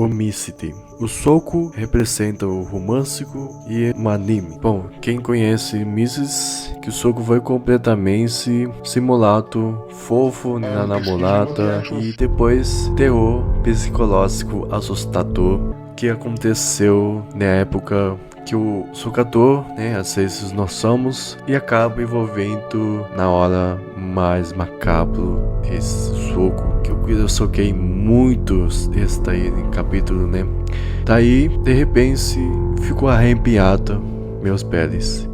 Omicide. O soco representa o romance e o anime. Bom, quem conhece Mrs. que o soco foi completamente simulado, fofo na namorada e depois terror psicológico assustador que aconteceu na época que o socador, às vezes nós somos, e acaba envolvendo na hora mais macabro esse soco, que eu soquei muito esse daí capítulo, Daí, de repente, ficou arrepiado meus pés.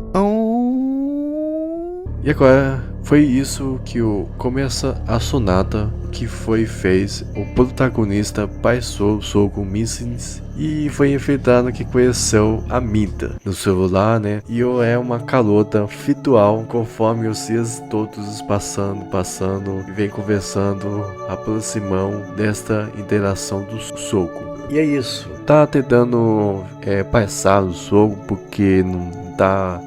E agora, foi isso que começa a sonata que fez o protagonista passou o soco Missins e foi enfrentado que conheceu a Minta no celular, E eu é uma calota virtual conforme os dias todos passando e vem conversando, aproximando desta interação do soco. E é isso. Tá tentando passar o soco porque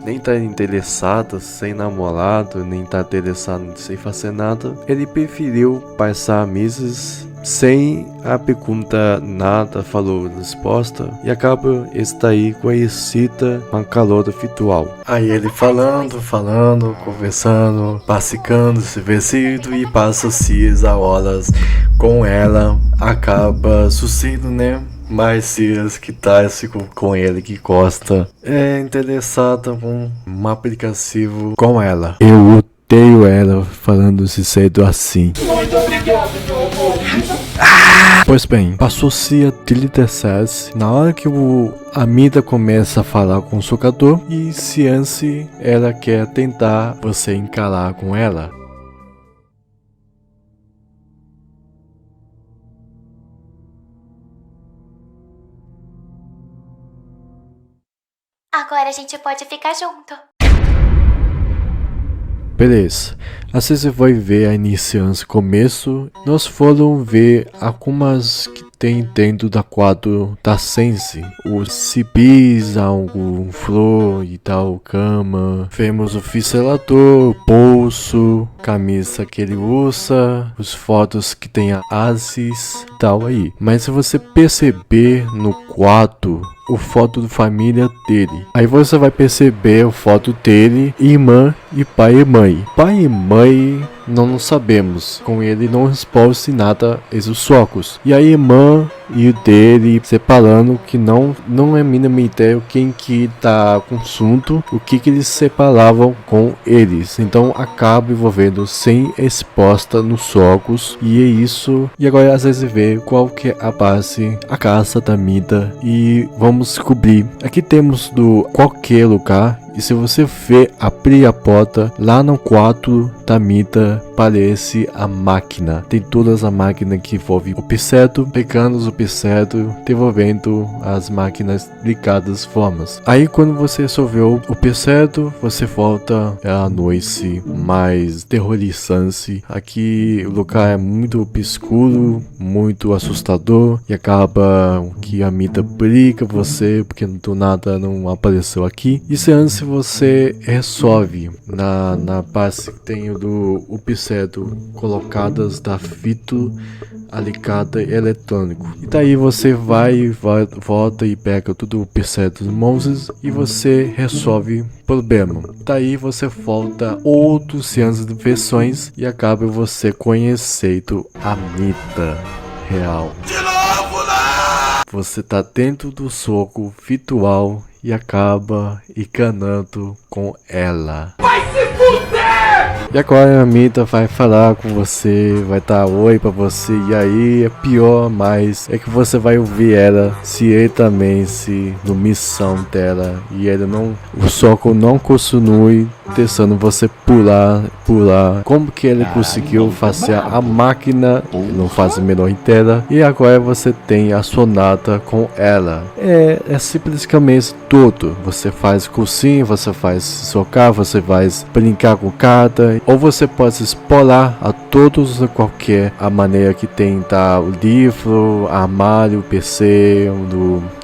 nem tá interessado sem namorado, nem tá interessado sem fazer nada. Ele preferiu passar meses sem a pergunta nada, falou resposta e acaba está aí conhecida uma calota virtual. Aí ele falando, conversando, passicando, se vestido e passa-se a horas com ela, acaba sucedendo, mas dias que tá com ele que gosta é interessado com um aplicativo com ela. Eu odeio ela falando esse cedo assim. Muito obrigado, meu amor. Pois bem, passou-se a 37 na hora que a Mida começa a falar com o socador e Ciance ela quer tentar você encarar com ela. Agora a gente pode ficar junto. Beleza. Assim você vai ver a iniciante começo. Nós foram ver algumas que tem dentro da quadro da Sense. Os cipis, algum flor e tal, cama. Vemos o ficelador, bolso, camisa que ele usa, os fotos que tem a Asis, tal aí. Mas se você perceber no quadro, o foto da família dele. Aí você vai perceber o foto dele, irmã e pai e mãe. Pai e mãe não sabemos. Com ele não responde nada esses socos. E a irmã e o dele separando que não é mínima ideia quem que tá com assunto, o que eles separavam com eles. Então acaba envolvendo sem exposta nos socos e é isso. E agora às vezes vê qual que é a base, a casa da Mida e vamos descobrir. Aqui temos do qualquer lugar. E se você ver abrir a porta, lá no quarto da Mida parece a máquina. Tem todas as máquinas que envolvem o objeto, pegando os objetos, devolvendo as máquinas ligadas formas. Aí quando você resolveu o objeto, você volta à noite mais terrorizante. Aqui o lugar é muito obscuro, muito assustador e acaba que a Mida briga você porque do nada não apareceu aqui. E se antes você resolve na base que tem do objeto colocadas da fito alicate eletrônico. E daí você volta e pega tudo o objeto dos monstros e você resolve o problema. Daí você volta outros anos de versões e acaba você conhecendo a Mida real. De novo, não! Você tá dentro do soco virtual e acaba enganando com ela. Vai se fuder! E agora a Mida vai falar com você, vai dar oi pra você. E aí é pior, mas é que você vai ouvir ela se ele também se no missão dela. E ele não, o soco não continue deixando você pular. Como que ele conseguiu fazer a máquina? Ele não faz a menor inteira. E agora você tem a sonata com ela. É simplesmente tudo. Você faz cursinho, você faz socar, você vai brincar com carta. Ou você pode explorar a todos qualquer a maneira que tem o livro, armário, PC,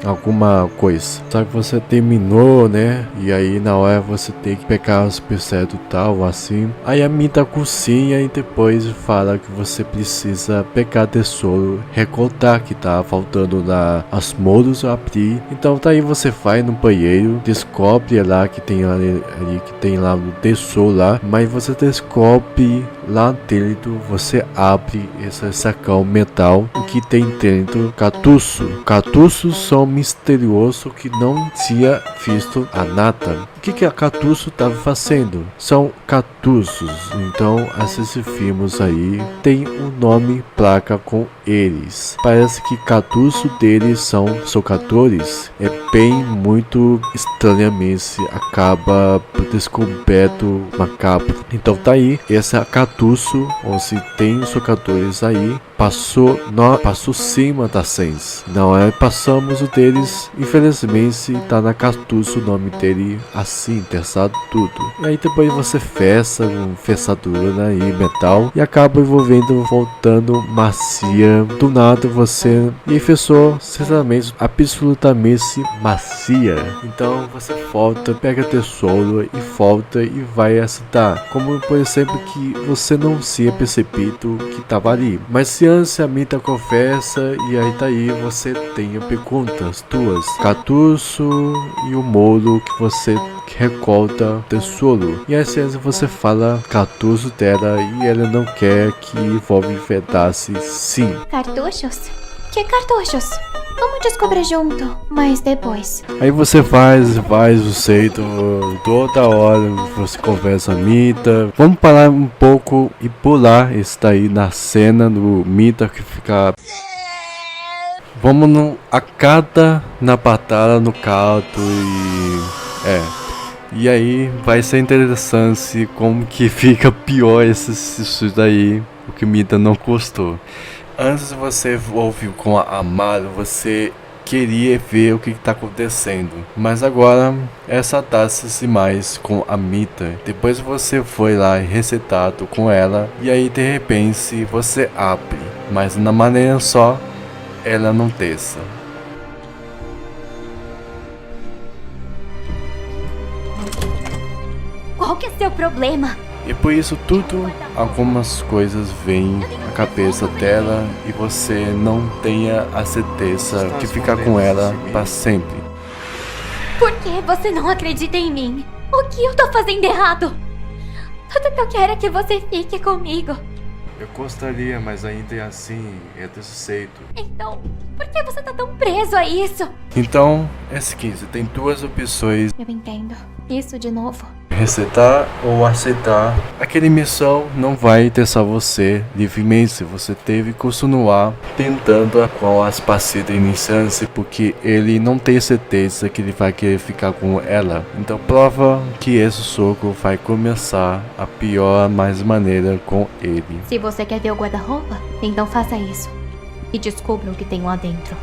alguma coisa. Só que você terminou, E aí na hora você tem que pegar você percebe tal, assim. Aí a Mita cozinha e depois fala que você precisa pegar tesouro, recortar que tá faltando lá as molhos abrir. Então tá aí, você vai no banheiro, descobre lá que tem ali que tem lá o tesouro lá, mas você descobre lá dentro, você abre esse sacão metal, o que tem dentro catuço. Catuços são misteriosos que não tinha visto a nada. O que a Catuço estava fazendo? São catuços. Então, esses filmes aí tem um nome, placa com eles. Parece que catuço deles são socadores. É bem muito estranhamente acaba descoberto macabro. Então tá aí, essa catuço, ou se tem socadores aí, passou cima da Sens. Não é, passamos o deles, infelizmente tá na Catuço o nome dele assim, terçado tudo. E aí depois você fecha um fechadura aí, metal, e acaba envolvendo, voltando macia. Do nada você, e fechou, sinceramente, absolutamente macia. Então você volta, pega tesouro e volta e vai acertar. Como por exemplo que você não tinha percebido que tava ali. Mas se antes a Mita confessa, e aí tá aí, você tem perguntas tuas. Catuço e o molo que você recorta tesouro. E às vezes você fala catuço dela e ela não quer que envolve verdade sim. Cartuchos? Que cartuchos? Vamos descobrir junto, mas depois. Aí você faz o jeito, toda hora você conversa a Mita. Vamos parar um pouco e pular esse daí na cena do Mita que fica... Vamos no Akata na batalha no canto e aí vai ser interessante como que fica pior isso daí, o que Mita não gostou. Antes você ouviu com a Amaro, você queria ver o que está acontecendo, mas agora essa taça-se mais com a Mita. Depois você foi lá e resetado com ela, e aí de repente você abre, mas na maneira só ela não desça. Qual que é seu problema? E por isso tudo, algumas coisas vêm à cabeça dela e você não tenha a certeza de ficar com ela para sempre. Por que você não acredita em mim? O que eu tô fazendo errado? Tudo que eu quero é que você fique comigo. Eu gostaria, mas ainda é assim, é desse jeito. Então, por que você tá tão preso a isso? Então, é o seguinte, tem duas opções. Eu entendo. Isso de novo. Resetar ou aceitar. Aquela missão não vai deixar você livremente. Você teve que continuar tentando com as partidas iniciantes, porque ele não tem certeza que ele vai querer ficar com ela. Então prova que esse soco vai começar a pior mais maneira com ele. Se você quer ver o guarda-roupa, então faça isso. E descubra o que tem lá dentro.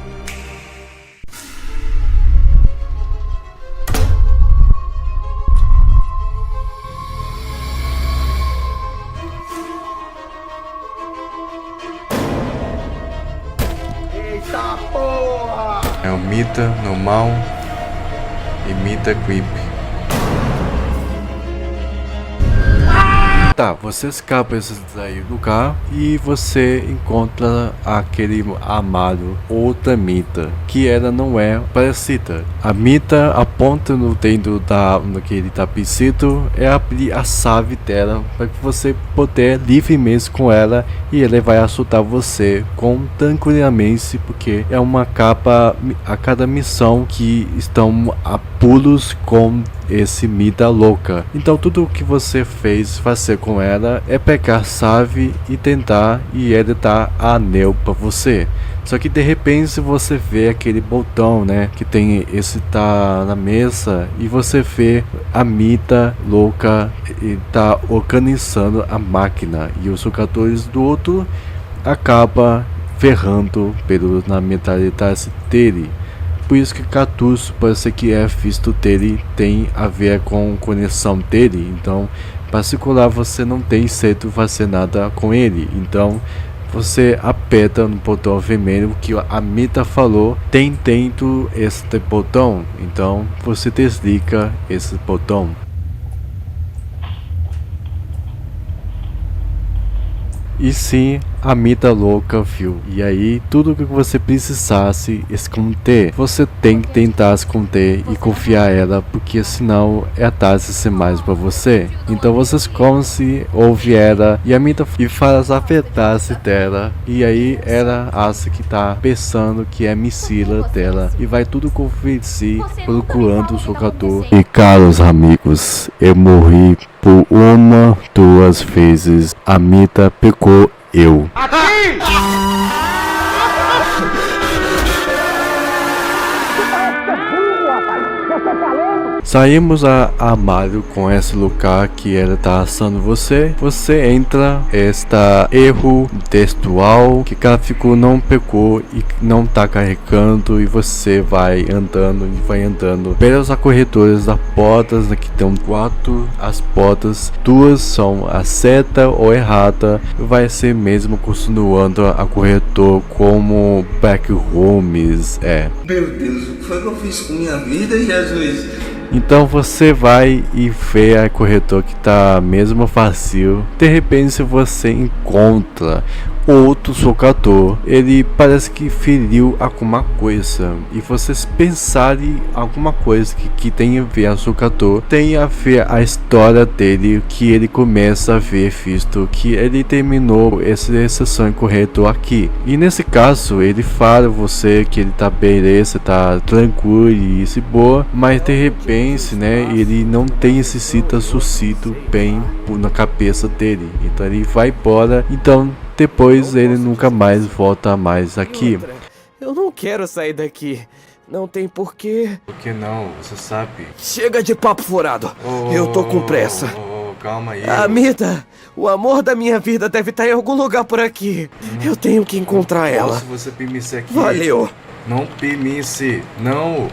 É o Mita normal e Mita Creep. Tá, você escapa esses daí do carro e você encontra aquele amado, outra Mita, que ela não é parecida. A Mita aponta no dentro naquele tapicito é abrir a chave dela para que você poder livremente com ela e ela vai assustar você com tranquilamente, porque é uma capa a cada missão que estão a pulos com esse Mita louca. Então tudo o que você fez fazer com ela é pegar a chave e tentar e ela dar a anel para você. Só que de repente você vê aquele botão, né, que tem esse tá na mesa e você vê a Mita louca e tá organizando a máquina e os jogadores do outro acaba ferrando na mentalidade dele. Por isso que Catuço parece que é visto dele, tem a ver com conexão dele. Então, particular, você não tem certo fazer nada com ele. Então, você aperta no botão vermelho que a Mita falou, tem dentro este botão. Então, você desliga esse botão. E sim, a Mita louca viu. E aí, tudo que você precisasse esconder, você tem que tentar esconder e confiar ela, porque senão é tarde ser mais pra você. Então você esconde, ouve ela e a Mita e faz a pedaço dela. E aí ela acha que tá pensando que é missila dela e vai tudo conferir procurando o jogador. E caros amigos, eu morri por uma, duas vezes. A Mita pegou eu. Saímos a Mario com esse lugar que ela tá assando você. Você entra, está erro textual que gráfico não pegou e não tá carregando, e você vai andando pelos corredores das portas. Aqui tem 4 as portas, 2 são a certa ou errada. Vai ser mesmo continuando a corredor como backrooms. Meu Deus, o que foi que eu fiz com minha vida, Jesus? Então você vai e vê a corredor que tá mesmo vazio. De repente você encontra outro jogador. Ele parece que feriu alguma coisa. E vocês pensarem alguma coisa que tem a ver a jogador, tem a ver a história dele, que ele começa a ver, visto que ele terminou essa sessão em corredor aqui. E nesse caso ele fala você que ele tá beleza, tá tranquilo e se boa, mas de repente, né, ele não tem esse cita sucito bem na cabeça dele. Então ele vai embora. Então depois ele nunca mais volta mais aqui. Eu não quero sair daqui. Não tem porquê. Por que não? Você sabe. Chega de papo furado. Eu tô com pressa. Calma aí. Amita, o amor da minha vida deve estar em algum lugar por aqui. Eu tenho que encontrar ela. Se você permitir aqui. Valeu. Não permite. Não.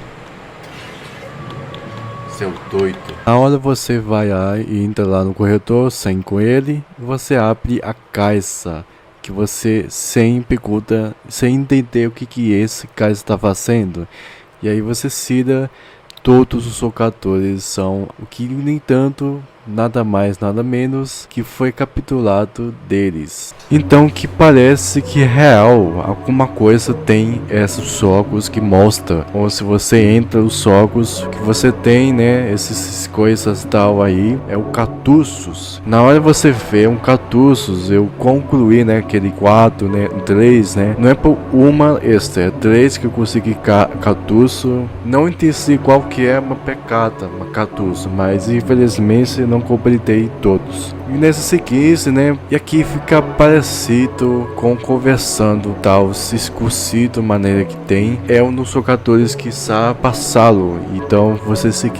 Seu doido. Na hora você vai lá e entra lá no corredor, sem com ele, você abre a caixa que você sem pergunta, sem entender o que esse caixa está fazendo. E aí você tira todos os jogadores, são o que no entanto nada mais nada menos que foi capturado deles. Então que parece que é real, alguma coisa tem esses jogos que mostra, ou se você entra os jogos que você tem, né, essas coisas tal aí, é o Cartuchos. Na hora você vê um Cartuchos, eu concluí, né, aquele 4, né, 3, né, não é por uma extra, é 3 que eu consegui Cartucho. Não entendi qual que é uma pecata, uma Cartucho, mas infelizmente não completei todos. E nessa sequência, né, e aqui fica parecido com conversando tal, se escurcido maneira que tem, é um dos jogadores que está passá-lo. Então você se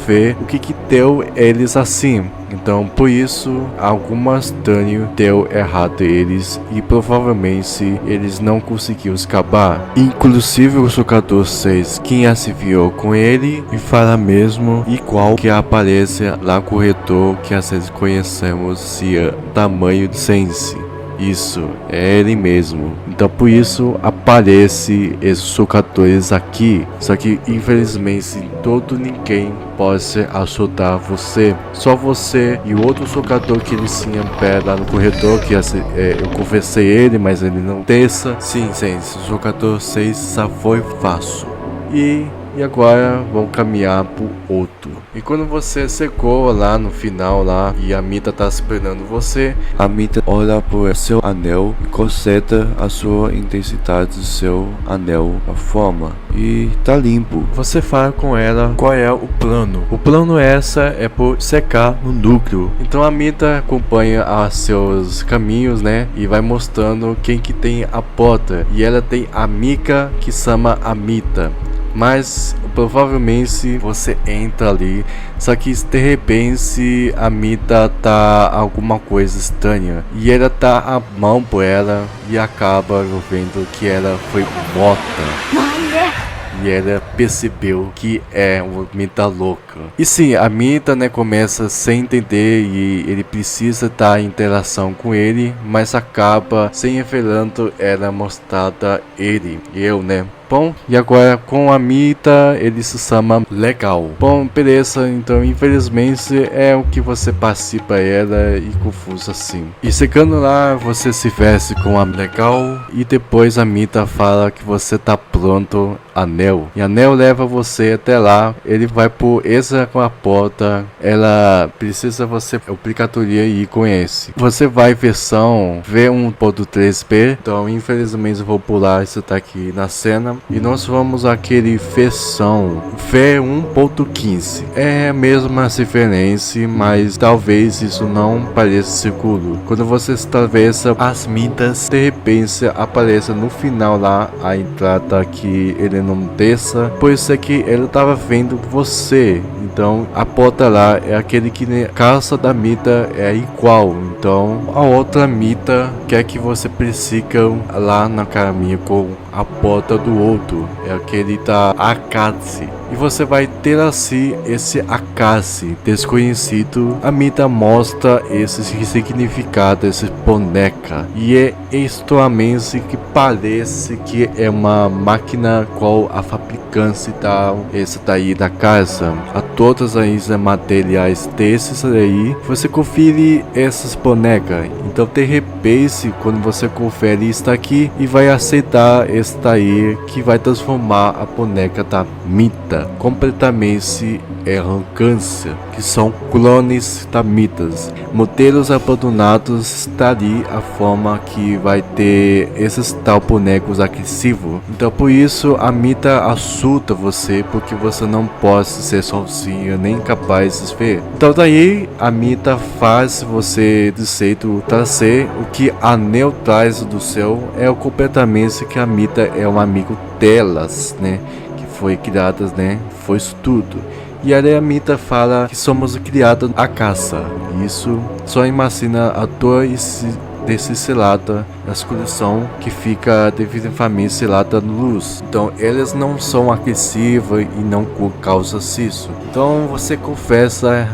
vê o que deu eles assim. Então por isso algumas dano deu errado eles e provavelmente eles não conseguiram escapar. Inclusive o jogador 6, quem já se viu com ele e fala mesmo igual que aparece lá no corredor que às vezes conhecemos se tamanho de Sense. Isso, é ele mesmo. Então por isso aparece esses jogadores aqui. Só que infelizmente ninguém pode ajudar você. Só você e o outro jogador que ele tinha pé lá no corredor, que eu conversei ele, mas ele não desça. Sim, gente, o jogador 6 já foi fácil. E agora vamos caminhar pro outro. E quando você chegou lá no final lá e a Mita tá esperando você, a Mita olha pro seu anel e conserta a sua intensidade do seu anel, a forma, e tá limpo. Você fala com ela qual é o plano. O plano é por secar no núcleo. Então a Mita acompanha os seus caminhos, né, e vai mostrando quem que tem a porta. E ela tem a Mika que chama a Mita. Mas provavelmente você entra ali, só que de repente a Mita tá alguma coisa estranha e ela tá a mão por ela e acaba vendo que ela foi morta. E ela percebeu que é uma Mita louca. E sim, a Mita, né, começa sem entender e ele precisa estar em interação com ele, mas acaba sem revelando ela mostrada ele, eu, né. Bom, e agora com a Mita ele se chama Legal. Bom, beleza, então infelizmente é o que você participa ela e confuso assim. E chegando lá, você se veste com a Legal e depois a Mita fala que você tá pronto a Nel. E a Nel leva você até lá, ele vai por essa com a porta, ela precisa você obrigatória ir com esse. Você vai versão V1.3b, então infelizmente vou pular isso tá aqui na cena. E nós vamos aquele versão V1.15. É a mesma referência, mas talvez isso não pareça seguro. Quando você atravessa as mitas, de repente aparece no final lá a entrada que ele não desça, pois é que ele tava vendo você. Então a porta lá é aquele que a casa da mita é igual. Então a outra mita quer que você persiga lá na caminho com a porta do outro, é aquele da Akatsi. E você vai ter assim esse Akatsi desconhecido. A Mita mostra esse significado, esse boneca. E é extremamente que parece que é uma máquina qual a fabricante tal. Esse daí da casa. A todas as materiais desses aí. Você confere essas bonecas. Então de repente, quando você confere isso aqui e vai aceitar esse daí que vai transformar a boneca da Mita completamente em arrogância, que são clones da Mitas. Modelos abandonados está ali a forma que vai ter esses tal bonecos agressivos. Então por isso a Mita assusta você, porque você não pode ser sozinha nem capaz de ver. Então daí a Mita faz você de jeito trazer o que a Nel traz do céu é o completamente que a Mita é um amigo delas, né? Que foi criadas, né? Foi isso tudo. E aí a Mita fala que somos criados a caça. Isso só imagina a dor desse selata, a escuridão que fica definitivamente selata na luz. Então eles não são agressivos e não causam isso. Então você confessa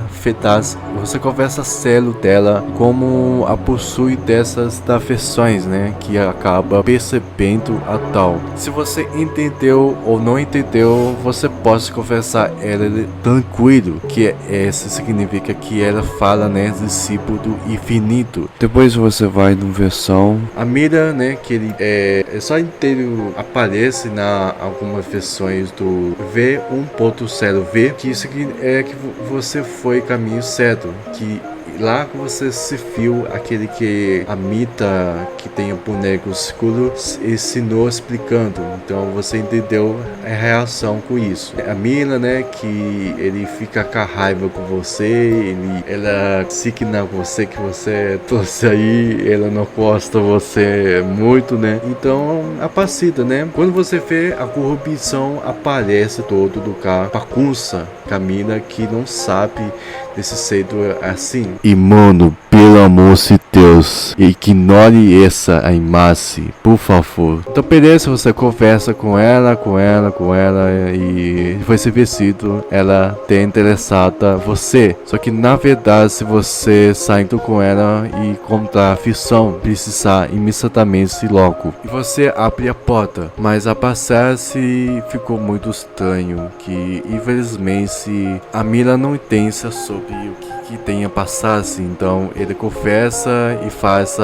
você confessa celo dela como a possui dessas versões, né? Que acaba percebendo a tal. Se você entendeu ou não entendeu, você pode confessar ela tranquilo, que esse significa que ela fala, né? Discípulo do infinito. Depois você vai no versão a mira, né? Que ele é só inteiro aparece na algumas versões do V1.0v, que isso aqui é que você foi caminho certo, que lá você se viu aquele que a Mita que tem o boneco escuro ensinou explicando. Então você entendeu a reação com isso. A Mila, né, que ele fica com a raiva com você, ela signa você que você trouxe aí, ela não gosta você muito, né? Então a passida, né? Quando você vê a corrupção aparece todo do carro, bagunça, Camila que não sabe desse jeito assim. E mano, pelo amor de Deus, ignore essa imagem, por favor. Então beleza, você conversa com ela e foi se vestido, ela tem interessada você. Só que na verdade, se você saindo com ela e encontrar a ficção, precisar imediatamente logo. E você abre a porta, mas a passagem ficou muito estranho, que infelizmente a Mila não entende sobre o que tenha passado, então ele confessa e faz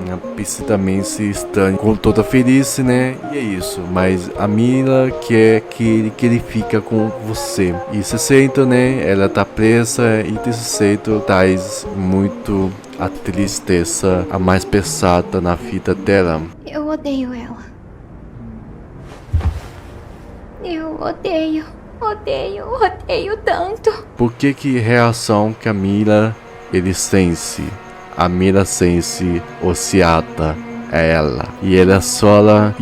explicitamente estranho com toda feliz, né? E é isso, mas a Mila quer que ele fica com você. E se senta, né? Ela tá presa e desse jeito traz muito a tristeza, a mais pesada na vida dela. Eu odeio ela. Eu odeio tanto. Por que reação que a Mila ele sente? A Mila sente ociata a ela. E ela sola,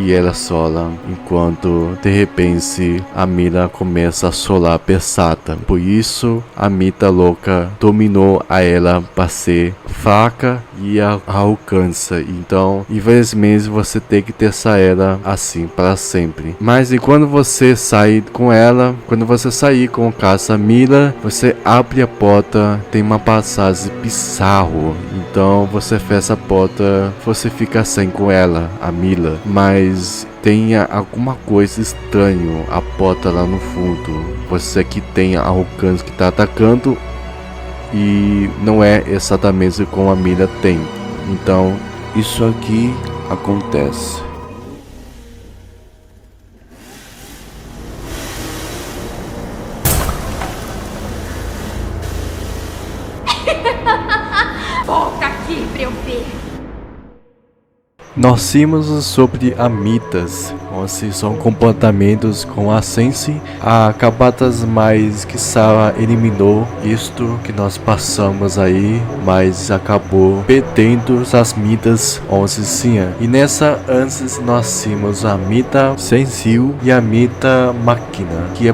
enquanto de repente a Mila começa a solar pesada. Por isso a Mita louca dominou a ela para ser fraca e a alcança. Então, infelizmente você tem que testar ela assim para sempre. Mas e quando você sair com ela, quando você sair com a casa Mila, você abre a porta, tem uma passagem bizarro. Então você fecha a porta, você fica sem com ela, a Mila. Mas tenha alguma coisa estranha a porta lá no fundo. Você que tem arrogantes que tá atacando e não é exatamente como a Mila tem. Então isso aqui acontece. Volta aqui pra eu ver. Nós vimos sobre amitas, onde são comportamentos com a Sense, a Cabatas mais que Sarah eliminou isto que nós passamos aí, mas acabou perdendo as mitas onde tinha. E nessa antes nós vimos a mita Sensil e a mita Máquina, que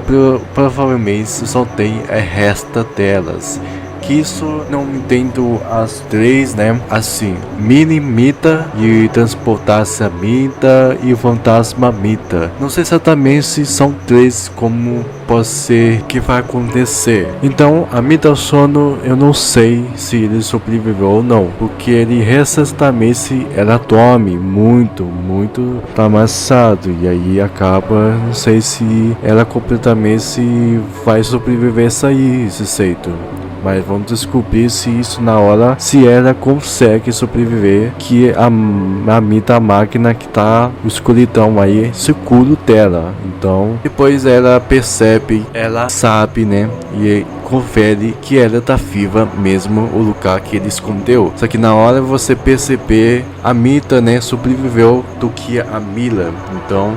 provavelmente só tem a resta delas. Que isso não entendo as três, né? Assim, mini mita e transportar-se a mita e fantasma mita. Não sei exatamente se são três como pode ser que vai acontecer. Então, a mita sono eu não sei se ele sobreviveu ou não, porque ele recentemente ela dorme muito amassado e aí acaba, não sei se ela completamente vai sobreviver a sair esse jeito. Mas vamos descobrir se isso na hora, se ela consegue sobreviver, que a mita máquina que tá o escuridão aí, seguro dela. Então, depois ela percebe, ela sabe, né, e confere que ela tá viva mesmo o lugar que ele escondeu. Só que na hora você perceber, a mita, né, sobreviveu do que a Mila. Então,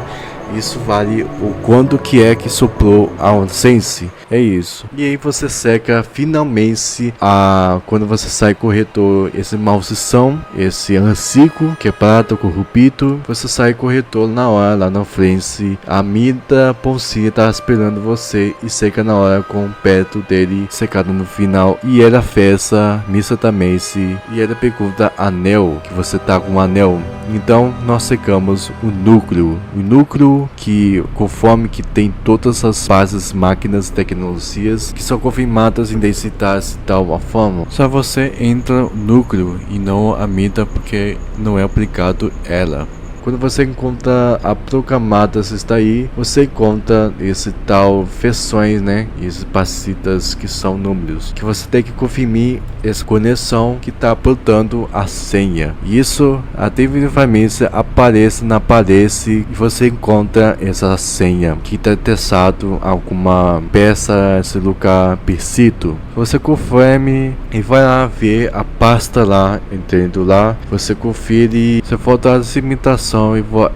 isso vale o quanto que é que soprou a Sense. É isso. E aí você seca finalmente quando você sai corretor esse maldição, esse ancico que é prata corrupto, você sai corretor na hora lá na frente. A Mita Poncinha tá esperando você e seca na hora com perto dele secado no final. E ela fecha missa também e ela pergunta anel, que você tá com um anel. Então nós secamos o núcleo que conforme que tem todas as fases, máquinas, tecnologias que são confirmadas em densidades de tal forma. Só você entra no núcleo e não a mita, porque não é aplicado ela. Quando você encontra a Procamadas está aí, você encontra esse tal versões, né? Esses passitas que são números, que você tem que confirmar essa conexão que está apontando a senha. Isso definitivamente aparece na parede e você encontra essa senha que está testado alguma peça, esse lugar persito. Você confirme e vai lá ver a pasta lá, entendo lá. Você confere, você falta as imitações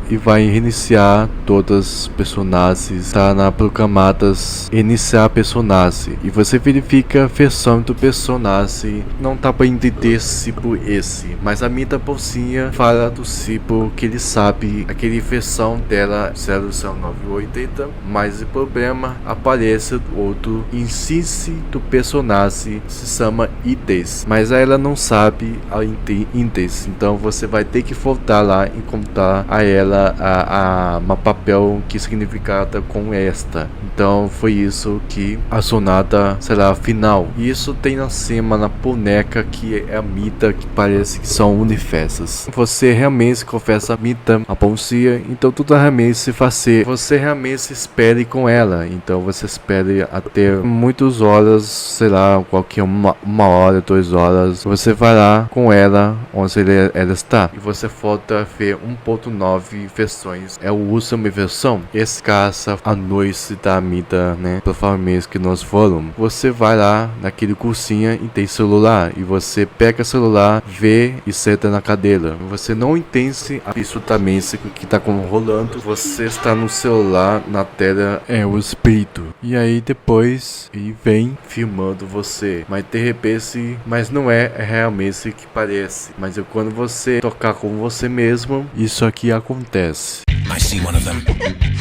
e vai reiniciar todas os personagens, tá na Procamadas iniciar personagem e você verifica a versão do personagem, não tá para entender tipo esse, mas a Mita Poncinha fala do tipo que ele sabe aquele versão dela 00980, mas o problema aparece outro insiste do personagem se chama itens, mas ela não sabe a itens, então você vai ter que voltar lá e encontrar a ela uma papel que significada com esta. Então foi isso que a sonata será final. E isso tem na cima na boneca que é a Mita, que parece que são universas. Você realmente confessa a Mita, a Poncinha, então tudo realmente se fazer. Você realmente espere com ela. Então você espere até muitas horas, sei lá, qualquer uma hora, 2 horas. Você vai lá com ela onde ela está. E você volta a ver 1.9 versões. É a última versão. Esse caça a noite da Mita, né? Provavelmente que nós fomos. Você vai lá naquele cursinho e tem celular. E você pega o celular, vê e senta na cadeira. Você não entende absolutamente o que está rolando. Você está no celular, na tela é o espírito. E aí depois ele vem filmando você. Mas de repente, mas não é realmente o que parece. Mas é quando você tocar com você mesmo, isso aqui acontece. I see one of them.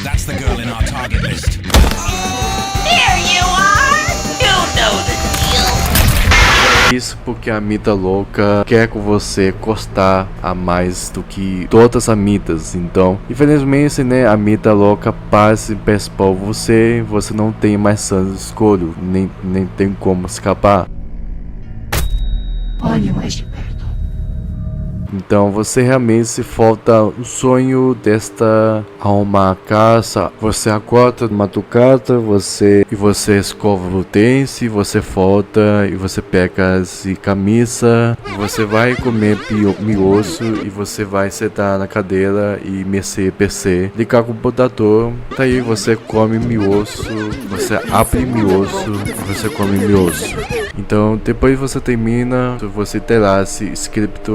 That's the girl in our target list. There you are! You know the deal. Isso porque a Mita louca quer com você custar a mais do que todas as mitas. Então, infelizmente, né, a Mita louca passa e peça por você não tem mais sangue escuro, nem tem como escapar. Olhe mais de perto. Então você realmente falta o sonho desta arrumar a casa. Você acorda de madrugada, você escova o dente, você volta e você pega as camisa, você vai comer miojo e você vai sentar na cadeira e mexer PC, ligar o computador, daí você come miojo, você abre miojo e você come miojo. Então depois você termina, você terá esse script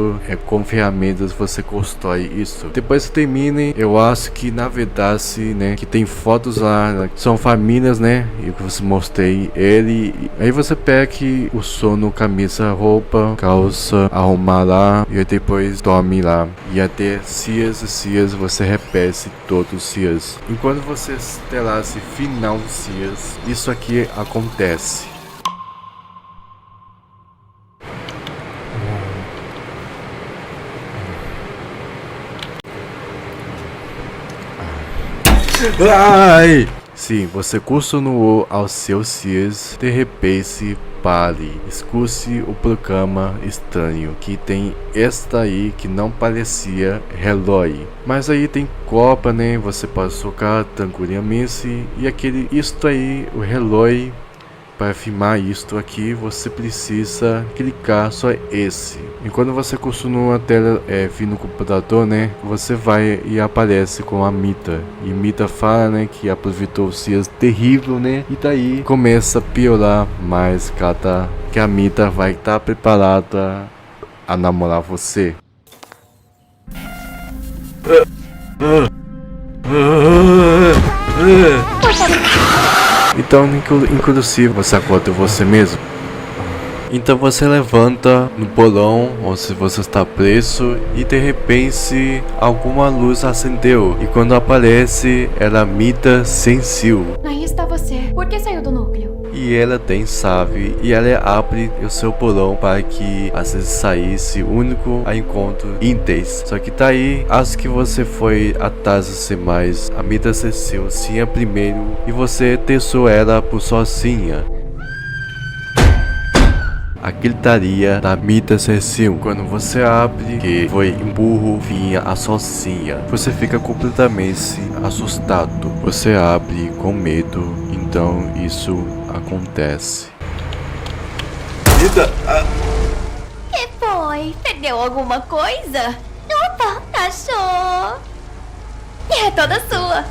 com ferramentas, você constrói isso. Depois que termine, eu acho que na verdade, né, que tem fotos lá, são famílias, né, e que você mostrei ele, aí você pega o sono, camisa, roupa, calça, arrumar lá e depois dorme lá. E até dias e dias você repete todos os dias. Enquanto você terá esse final dos dias, isso aqui acontece. Ai! Sim, você continuou aos seus dias, de repente pare, escute o programa estranho que tem esta aí que não parecia relógio, mas aí tem copa, né? Você pode tocar tranquilamente e isto aí, o relógio. Para filmar isto aqui, você precisa clicar só esse. E quando você costuma a tela vir no computador, né? Você vai e aparece com a Mita. E Mita fala, né? Que aproveitou os dias terrível, né? E daí começa a piorar mais que a Mita vai estar preparada a namorar você. Então, inclusive, você acorda você mesmo. Então você levanta no porão, ou se você está preso, e de repente alguma luz acendeu. E quando aparece, ela Mita Sensil. Aí está você. Por que saiu do núcleo? E ela tem chave e ela abre o seu porão para que às vezes saísse único a encontro ínteres. Só que tá aí, acho que você foi atrás de mais. A Mita Sensil tinha primeiro e você testou ela por sozinha. A gritaria da Mita Sensil. Quando você abre, que foi empurro, vinha a sozinha. Você fica completamente assustado. Você abre com medo. Então isso acontece. Mita! Que foi? Perdeu alguma coisa? Opa, achou! É toda sua.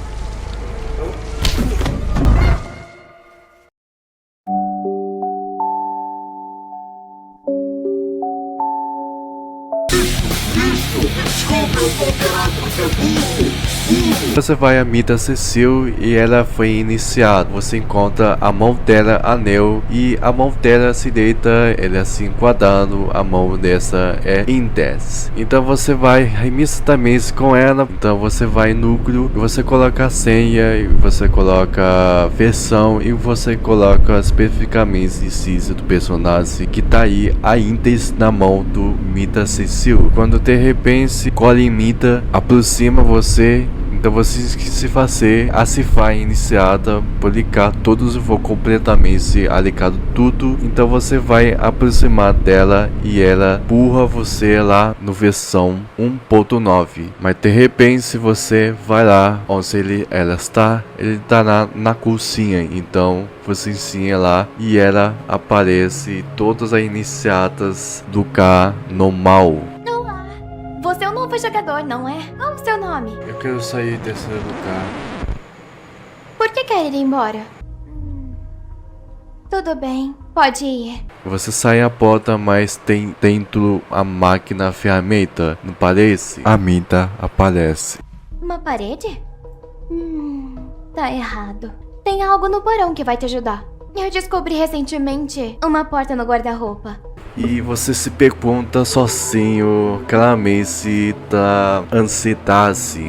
Você vai a Mita Sensil e ela foi iniciada. Você encontra a mão dela, anel, e a mão dela se deita, ela assim enquadrando, a mão dessa é index. Então você vai imediatamente com ela. Então você vai no núcleo e você coloca a senha, e você coloca a versão e você coloca especificamente o CIS do personagem que tá aí a index na mão do Mita Sensil. Quando de repente Colin Mita aproxima você, então você se fazer a cifra iniciada, publicar todos vão completamente alicado tudo. Então você vai aproximar dela e ela empurra você lá no versão 1.9. Mas de repente você vai lá onde ela está, ele está na cozinha. Então você ensina lá e ela aparece todas as iniciadas do K normal. Você é um novo jogador, não é? Qual o seu nome? Eu quero sair desse lugar. Por que quer ir embora? Tudo bem, pode ir. Você sai a porta, mas tem dentro a máquina a ferramenta, não parece? A Mita aparece. Uma parede? Tá errado. Tem algo no porão que vai te ajudar. Eu descobri recentemente uma porta no guarda-roupa. E você se pergunta sozinho, claramente tá ansiosos,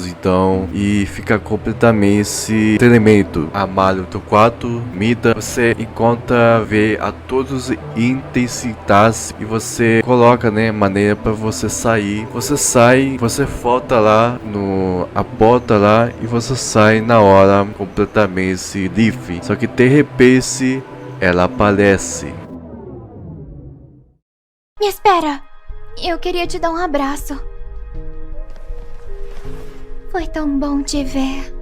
então, e fica completamente tremendo. A Mario do quarto, Mita, você encontra ver a todos intensidades e você coloca, né, maneira para você sair. Você sai, você volta lá a porta lá e você sai na hora completamente livre. Só que de repente ela aparece. Me espera! Eu queria te dar um abraço. Foi tão bom te ver.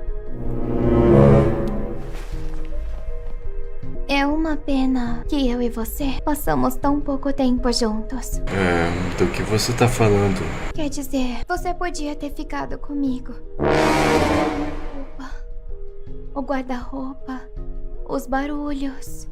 É uma pena que eu e você passamos tão pouco tempo juntos. Do que você tá falando? Quer dizer, você podia ter ficado comigo. Opa. O guarda-roupa, os barulhos.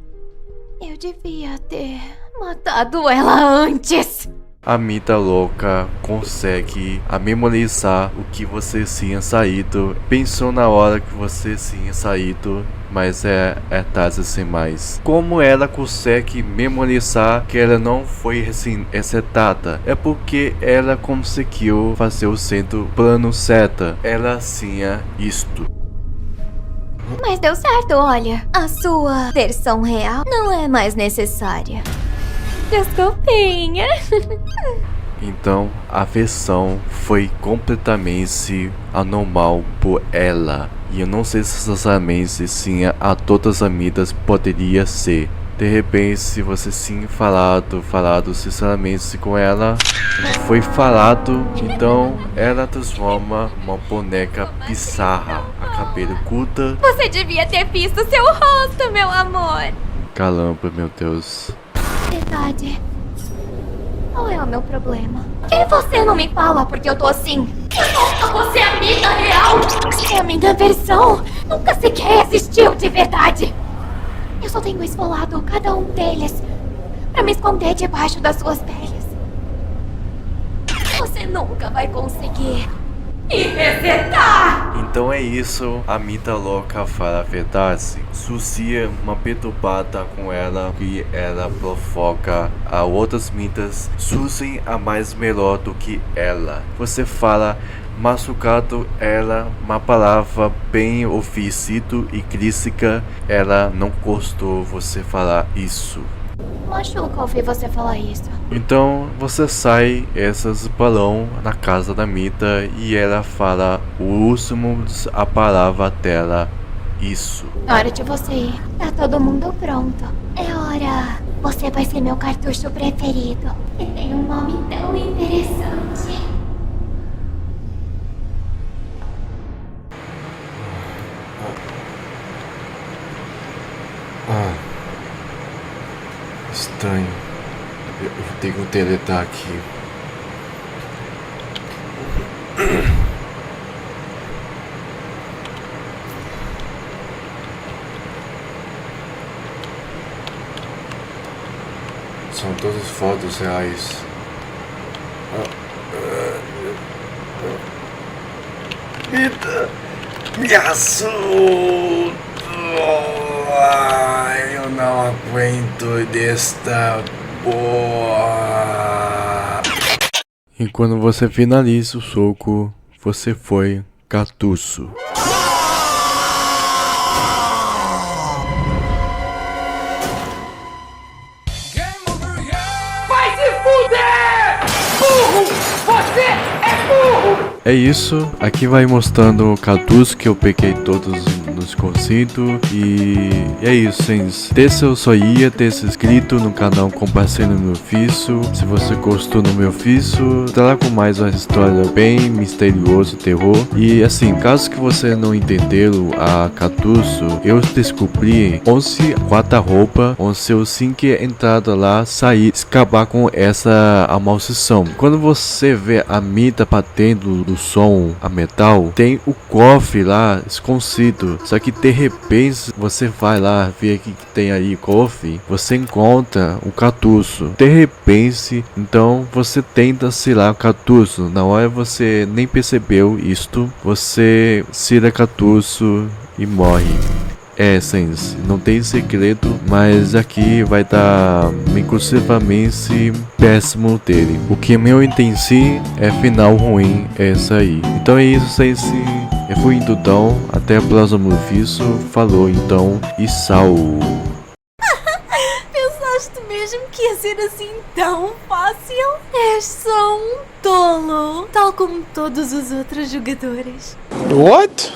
Eu devia ter matado ela antes. A Mita louca consegue memorizar o que você tinha saído. Pensou na hora que você tinha saído, mas é tarde demais. Como ela consegue memorizar que ela não foi assim exetada? É porque ela conseguiu fazer o centro plano certo. Ela tinha isto. Mas deu certo, olha. A sua versão real não é mais necessária. Desculpinha. Então a versão foi completamente anormal por ela. E eu não sei se necessariamente tinha a todas as amigas poderia ser. De repente, se você tinha falado sinceramente com ela, foi falado, então ela transforma uma boneca bizarra, a cabelo curta. Você devia ter visto seu rosto, meu amor. Caramba, meu Deus. Verdade. Qual é o meu problema? Que você não me fala porque eu tô assim? Você é a minha real! É a minha versão! Nunca sequer existiu de verdade! Eu só tenho esfolado cada um deles pra me esconder debaixo das suas peles. Você nunca vai conseguir me resetar! Então é isso, a Mita louca fala a verdade. Sucia uma perturbada com ela e ela provoca a outras mitas. Suzy a mais melhor do que ela. Você fala machucado ela, uma palavra bem oferecido e crítica. Ela não gostou você falar isso. Machuca ouvir você falar isso. Então você sai essas balão na casa da Mita e ela fala o último a palavra dela, isso. Hora de você ir. Tá todo mundo pronto. É hora. Você vai ser meu cartucho preferido. E tem um nome tão interessante. Estranho. Eu tenho que deletar aqui. São todas fotos reais. Me assunto. Eu não aguento desta porra. E quando você finaliza o soco, você foi Catuço. Vai se fuder! Burro! Você é burro! É isso, aqui vai mostrando o Catuço que eu peguei todos nos conceitos. E é isso, gente. Deixa o joinha, deixa inscrito no canal, compartilha no meu vídeo. Se você gostou do meu vídeo, trago mais uma história bem misteriosa, terror. E assim, caso que você não entendeu a Catuço, eu descobri 11 guarda-roupa, onde eu sim que entrada lá, sair, escapar com essa maldição. Quando você vê a Mita batendo do som a metal, tem o cofre lá escondido. Só que de repente você vai lá ver o que tem aí cofre, você encontra o Catuço. De repente, então você tenta tirar o Catuço. Na hora você nem percebeu isto, você tira o Catuço e morre. É, Sense, não tem segredo, mas aqui vai dar inclusivamente péssimo dele. O que eu entendi é final ruim, é isso aí. Então é isso, Sense. Eu fui indo então, até o próximo vídeo. Falou então e salve. Pensaste mesmo que ia ser assim tão fácil? És só um tolo, tal como todos os outros jogadores. What?